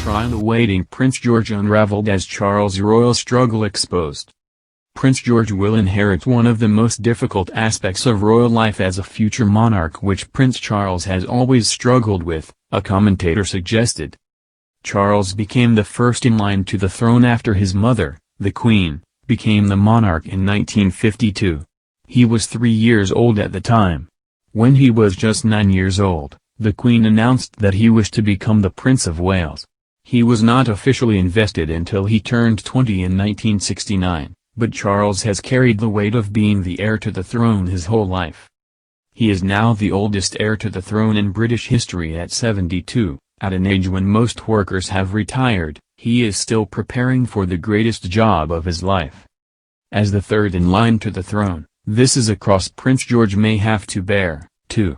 trial awaiting Prince George unraveled as Charles' royal struggle exposed. Prince George will inherit one of the most difficult aspects of royal life as a future monarch, which Prince Charles has always struggled with, a commentator suggested. Charles became the first in line to the throne after his mother, the Queen, became the monarch in 1952. He was 3 years old at the time. When he was just 9 years old, the Queen announced that he wished to become the Prince of Wales. He was not officially invested until he turned 20 in 1969. But Charles has carried the weight of being the heir to the throne his whole life. He is now the oldest heir to the throne in British history at 72, at an age when most workers have retired. He is still preparing for the greatest job of his life. As the third in line to the throne, this is a cross Prince George may have to bear, too.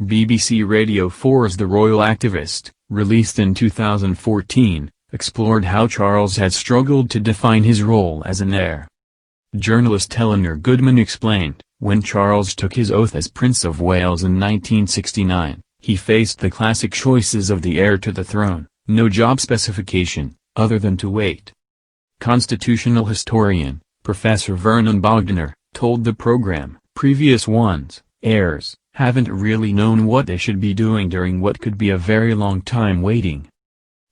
BBC Radio 4's The Royal Activist, released in 2014, explored how Charles had struggled to define his role as an heir. Journalist Eleanor Goodman explained, when Charles took his oath as Prince of Wales in 1969, he faced the classic choices of the heir to the throne, no job specification, other than to wait. Constitutional historian, Professor Vernon Bogdaner, told the program, previous ones, heirs, haven't really known what they should be doing during what could be a very long time waiting.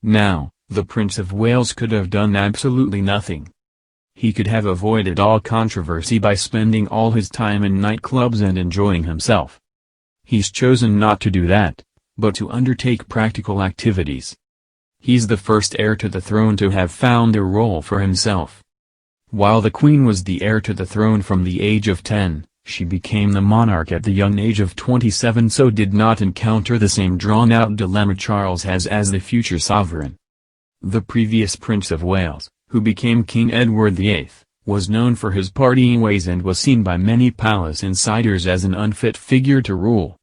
Now, the Prince of Wales could have done absolutely nothing. He could have avoided all controversy by spending all his time in nightclubs and enjoying himself. He's chosen not to do that, but to undertake practical activities. He's the first heir to the throne to have found a role for himself. While the Queen was the heir to the throne from the age of 10, she became the monarch at the young age of 27, so did not encounter the same drawn-out dilemma Charles has as the future sovereign. The previous Prince of Wales, who became King Edward VIII, was known for his partying ways and was seen by many palace insiders as an unfit figure to rule.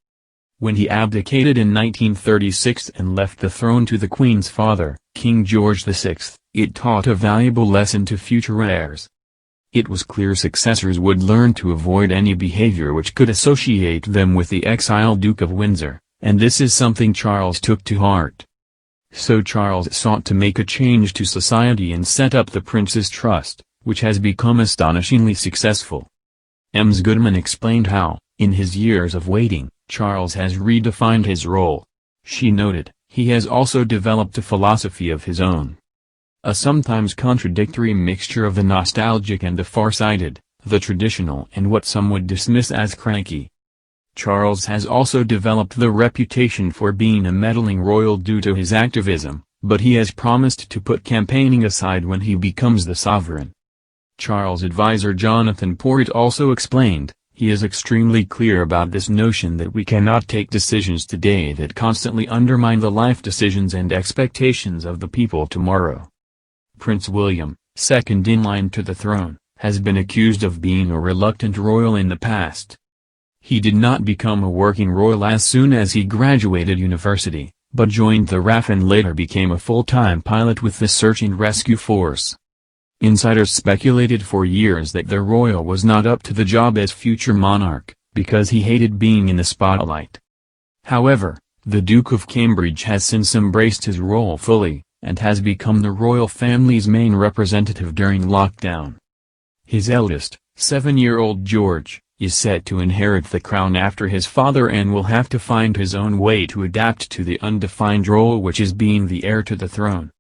When he abdicated in 1936 and left the throne to the Queen's father, King George VI, it taught a valuable lesson to future heirs. It was clear successors would learn to avoid any behavior which could associate them with the exiled Duke of Windsor, and this is something Charles took to heart. So Charles sought to make a change to society and set up the Prince's Trust, which has become astonishingly successful. Ms. Goodman explained how, in his years of waiting, Charles has redefined his role. She noted, he has also developed a philosophy of his own. A sometimes contradictory mixture of the nostalgic and the far-sighted, the traditional and what some would dismiss as cranky. Charles has also developed the reputation for being a meddling royal due to his activism, but he has promised to put campaigning aside when he becomes the sovereign. Charles' advisor Jonathan Porritt also explained, he is extremely clear about this notion that we cannot take decisions today that constantly undermine the life decisions and expectations of the people tomorrow. Prince William, second in line to the throne, has been accused of being a reluctant royal in the past. He did not become a working royal as soon as he graduated university, but joined the RAF and later became a full-time pilot with the Search and Rescue Force. Insiders speculated for years that the royal was not up to the job as future monarch, because he hated being in the spotlight. However, the Duke of Cambridge has since embraced his role fully, and has become the royal family's main representative during lockdown. His eldest, 7-year-old George, is set to inherit the crown after his father and will have to find his own way to adapt to the undefined role which is being the heir to the throne.